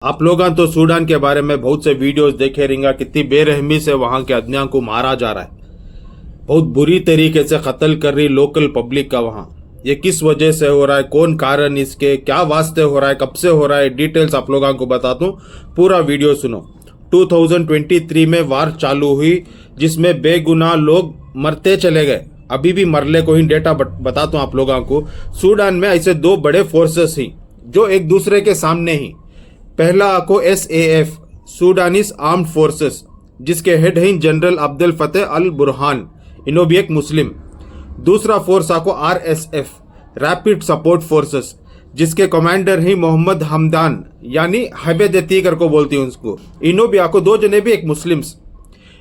आप लोग तो सूडान के बारे में बहुत से वीडियोस देखे रहेंगे, कितनी बेरहमी से वहां के आदमियों को मारा जा रहा है, बहुत बुरी तरीके से कत्ल कर रही लोकल पब्लिक का वहां। ये किस वजह से हो रहा है, कौन कारण इसके, क्या वास्ते हो रहा है, कब से हो रहा है, डिटेल्स आप लोगों को बताता हूँ, पूरा वीडियो सुनो। 2023 में वार चालू हुई जिसमें बेगुनाह लोग मरते चले गए, अभी भी मरले को ही डेटा बताता हूँ आप लोगों को। सूडान में ऐसे दो बड़े फोर्सेस ही जो एक दूसरे के सामने ही। पहला आपको SAF सूडानीस आर्म्ड फोर्सेस, जिसके हेड हैं जनरल अब्दुल फतेह अल बुरहान, इन्हों भी एक मुस्लिम। दूसरा फोर्स आपको RSF रैपिड सपोर्ट फोर्सेस, जिसके कमांडर हैं मोहम्मद हमदान, यानी हबेद तीगर को बोलती हैं उसको। इन्हों भी आपको दो जने भी एक मुस्लिम्स,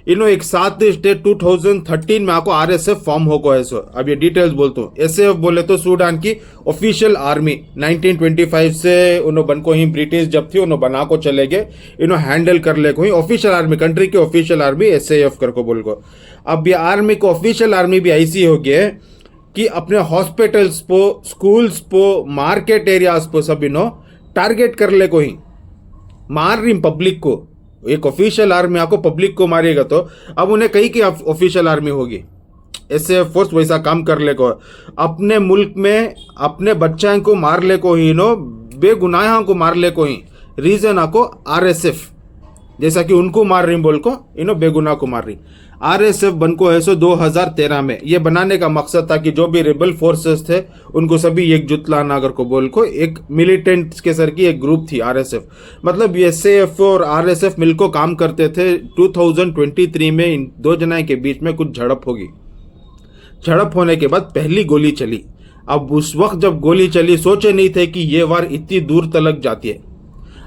इन्हों एक साथ 2013 में आपको RSF फॉर्म हो गया है। अब ये डिटेल्स बोलता हूँ। SAF बोले तो सूडान की ऑफिशियल आर्मी 1925 से उन्होंने बन को ही ब्रिटिश जब थी उन्होंने बना को चले गए, इन्हों हैंडल कर ले को ही ऑफिशियल आर्मी, कंट्री की ऑफिशियल आर्मी SAF कर को बोल को। अब ये आर्मी को ऑफिशियल आर्मी भी ऐसी हो गई है कि अपने हॉस्पिटल्स पो, स्कूल्स पो, मार्केट एरियाज पो सब इन्हों टारगेट कर ले को ही मार रही पब्लिक को। एक ऑफिशियल आर्मी आपको पब्लिक को मारेगा तो अब उन्हें कहीं की ऑफिशियल आर्मी होगी। SAF फोर्स वैसा काम कर ले को, अपने मुल्क में अपने बच्चों को मार ले को ही, नो बेगुनाह को मार ले को ही। रीजन आपको RSF जैसा कि उनको मार रही बोल को इन्हों बेगुनाह को मार रही। RSF बन को है 2013 में। ये बनाने का मकसद था कि जो भी रिबल फोर्सेस थे उनको सभी एकजुट लाना अगर को बोल को, एक मिलिटेंट के सर की एक ग्रुप थी RSF। मतलब SAF और RSF मिलकर काम करते थे। 2023 में इन दो जनाए के बीच में कुछ झड़प होगी। झड़प होने के बाद पहली गोली चली। अब उस वक्त जब गोली चली सोचे नहीं थे कि ये वार इतनी दूर तलक जाती है।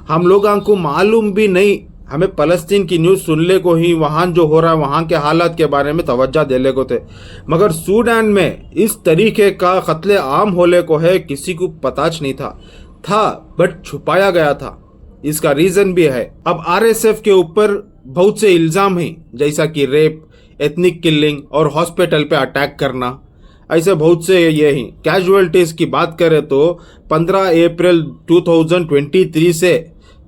हम लोगों को मालूम भी नहीं, हमें फलस्तीन की न्यूज़ सुनने को ही, वहाँ जो हो रहा है वहाँ के हालात के बारे में तवज्जो देने को थे, मगर सूडान में इस तरीके का कत्ले आम होने को है किसी को पताच नहीं था बट छुपाया गया था। इसका रीज़न भी है। अब RSF के ऊपर बहुत से इल्ज़ाम हैं, जैसा कि रेप, एथनिक किलिंग और हॉस्पिटल पे अटैक करना, ऐसे बहुत से ये ही। कैजुअलिटीज़ की बात करें तो 15 अप्रैल 2023 से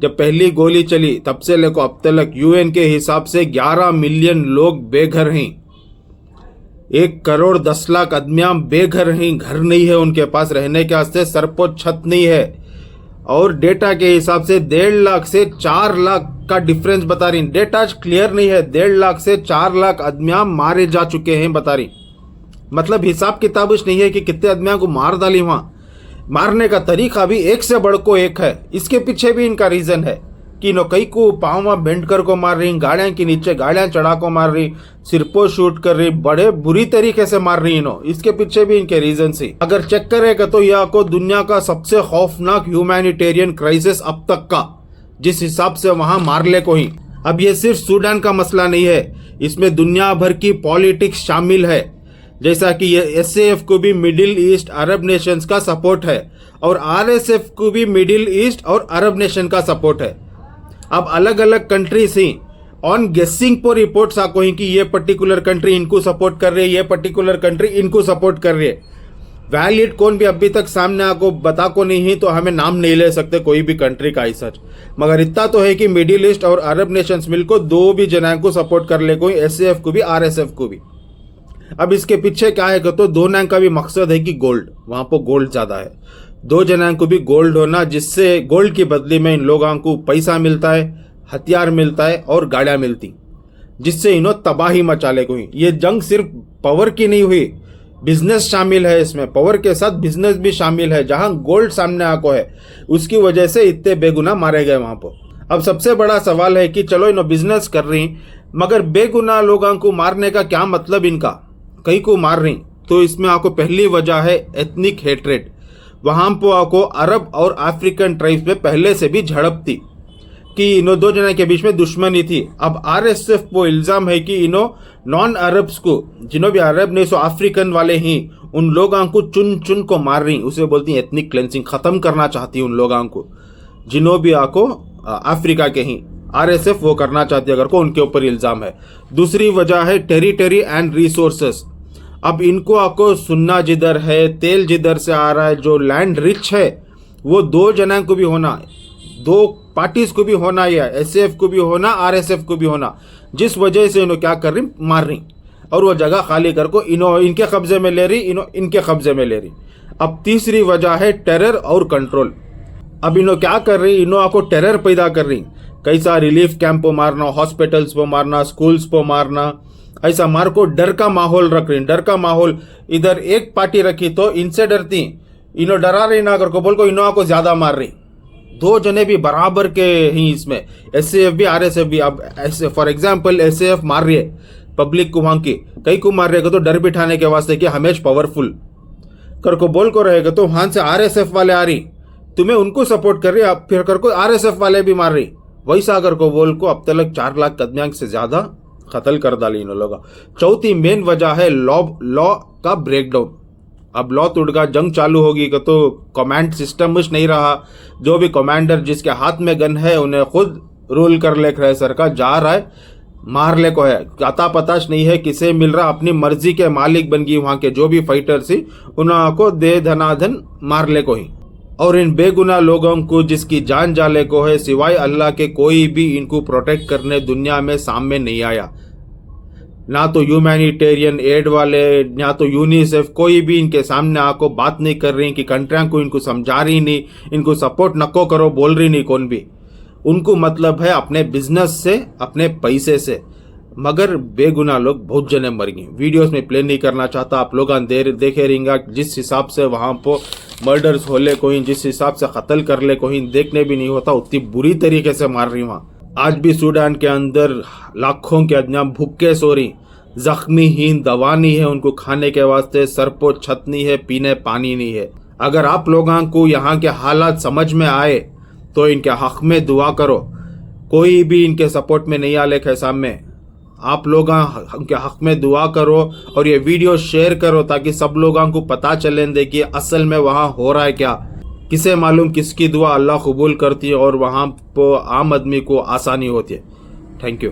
जब पहली गोली चली तब से लेकर अब तक UN के हिसाब से 11 मिलियन लोग बेघर हैं। 1 करोड़ 10 लाख आदमियां बेघर हैं, घर नहीं है उनके पास रहने के वास्ते, सर पर छत नहीं है। और डेटा के हिसाब से 1.5 लाख से 4 लाख का डिफरेंस बता रही। डेटा क्लियर नहीं है। 1.5 लाख से 4 लाख आदमियां मारे जा चुके हैं बता रही। मतलब हिसाब किताबिश नहीं है कि कितने आदमियों को मार डाली। वहां मारने का तरीका भी एक से बढ़ को एक है। इसके पीछे भी इनका रीजन है कि नो कई को पाँव में बेंड कर को मार रही, गाड़ियां के नीचे गाड़ियां चढ़ा को मार रही, सिर पर शूट कर रही, बड़े बुरी तरीके से मार रही नो। इसके पीछे भी इनके रीजन से अगर चेक करेगा तो यह को दुनिया का सबसे खौफनाक ह्यूमैनिटेरियन क्राइसिस अब तक का, जिस हिसाब से वहां मारले को ही। अब ये सिर्फ सूडान का मसला नहीं है, इसमें दुनिया भर की पॉलिटिक्स शामिल है। जैसा कि ये SAF को भी मिडिल ईस्ट अरब नेशंस का सपोर्ट है और RSF को भी मिडिल ईस्ट और अरब नेशन का सपोर्ट है। अब अलग अलग कंट्रीज ही ऑन गेसिंग पर रिपोर्ट्स आको ही कि ये पर्टिकुलर कंट्री इनको सपोर्ट कर रही है, ये पर्टिकुलर कंट्री इनको सपोर्ट कर रही है। वैलिड कौन भी अभी तक सामने आको बता को नहीं है, तो हमें नाम नहीं ले सकते कोई भी कंट्री का ऐसा। मगर इतना तो है कि मिडिल ईस्ट और अरब नेशंस मिलकर दो भी जनाओं को सपोर्ट कर ले, कोई SAF को भी RSF को भी। अब इसके पीछे क्या है तो दोनों का भी मकसद है कि गोल्ड, वहां पर गोल्ड ज्यादा है, दो जनाओं को भी गोल्ड होना, जिससे गोल्ड की बदली में इन लोगों को पैसा मिलता है, हथियार मिलता है और गाड़ियां मिलती, जिससे इन्हों तबाही मचा ले हुई। ये जंग सिर्फ पावर की नहीं हुई, बिजनेस शामिल है इसमें, पावर के साथ बिजनेस भी शामिल है। जहां गोल्ड सामने आको है उसकी वजह से इतने बेगुनाह मारे गए वहां पर। अब सबसे बड़ा सवाल है कि चलो इन्हों बिजनेस कर रही, मगर बेगुनाह लोगों को मारने का क्या मतलब इनका, कई को मार रही। तो इसमें आपको पहली वजह है एथनिक हेट्रेड। वहां पर आपको अरब और अफ्रीकन ट्राइब्स में पहले से भी झड़प थी कि इन्हों दो जना के बीच में दुश्मनी थी। अब RSF को इल्जाम है कि इन्हों नॉन अरब्स को, जिन्हों भी अरब नहीं सो अफ्रीकन वाले ही, उन लोगों को चुन चुन को मार रही। उसे बोलती है एथनिक क्लेंसिंग, खत्म करना चाहती है उन लोगों को, जिन्हों भी आपको अफ्रीका के ही। RSF वो करना चाहती है अगर को, उनके ऊपर इल्जाम है। दूसरी वजह है टेरिटरी एंड रिसोर्सेस। अब इनको आपको सुनना जिधर है, तेल जिधर से आ रहा है, जो लैंड रिच है वो दो जना को भी होना, दो पार्टीज को भी होना, या एसएफ को भी होना, आरएसएफ को भी होना, जिस वजह से इन्हों क्या कर रही, मार रही और वो जगह खाली कर को इनके कब्जे में ले रही, इनके कब्जे में ले रही। अब तीसरी वजह है टेरर और कंट्रोल। अब इन्हों क्या कर रही, इन्हों आपको टेरर पैदा कर रही, कैसा रिलीफ कैंप को मारना, हॉस्पिटल्स को मारना, स्कूल्स को मारना, ऐसा मार को डर का माहौल रख रही, डर का माहौल। इधर एक पार्टी रखी तो इनसे डरती, इन्हों डरा रही ना कर को बोल को इन्हों को ज्यादा मार रही। दो जने भी बराबर के ही इसमें, एसएफ भी आरएसएफ भी। अब ऐसे फॉर एग्जांपल एसएफ मार रही है पब्लिक को, वहां की कई को मार रहेगा तो डर बिठाने के वास्ते कि हमेश पावरफुल कर को बोल को रहेगा, तो वहां से आरएसएफ वाले आ रही, तुम्हें उनको सपोर्ट कर रही, अब फिर कर को आरएसएफ वाले भी मार रही। वैसा अगर को बोल को अब तक 4 लाख कदमियांक से ज्यादा कत्ल कर डाली इन लोग। चौथी मेन वजह है लॉ का ब्रेकडाउन। अब लॉ टूटगा, जंग चालू होगी तो कमांड सिस्टम कुछ नहीं रहा। जो भी कमांडर जिसके हाथ में गन है उन्हें खुद रूल कर ले रहे, सरकार जा रहा है मार ले को है, अता पताश नहीं है किसे मिल रहा, अपनी मर्जी के मालिक बन गई वहां के जो भी फाइटर थी उनको दे धनाधन मार ले को ही। और इन बेगुनाह लोगों को जिसकी जान जाले को है, सिवाय अल्लाह के कोई भी इनको प्रोटेक्ट करने दुनिया में सामने नहीं आया। ना तो ह्यूमैनिटेरियन एड वाले, ना तो यूनिसेफ, कोई भी इनके सामने आको बात नहीं कर रही कि कंट्रियां को इनको समझा रही नहीं, इनको सपोर्ट नको करो बोल रही नहीं कौन भी। उनको मतलब है अपने बिजनेस से, अपने पैसे से। मगर बेगुनाह लोग बहुत जने मर गए। वीडियोस में प्ले नहीं करना चाहता, आप लोग देखे रहेंगे जिस हिसाब से वहां पर मर्डर्स होले कोई, जिस हिसाब से कत्ल कर ले कोई देखने भी नहीं होता, उतनी बुरी तरीके से मार रही वहां। आज भी सूडान के अंदर लाखों के आदमी भूखे सो रही, जख्मी हीन, दवा नहीं है उनको खाने के वास्ते, सर पर छत नहीं है, पीने पानी नहीं है। अगर आप लोगों को यहाँ के हालात समझ में आए तो इनके हक में दुआ करो। कोई भी इनके सपोर्ट में नहीं आले के सामने, आप लोग उनके हक में दुआ करो और ये वीडियो शेयर करो ताकि सब लोगों को पता चले दे कि असल में वहाँ हो रहा है क्या। किसे मालूम किसकी दुआ अल्लाह कबूल करती है और वहाँ पर आम आदमी को आसानी होती है। Thank you.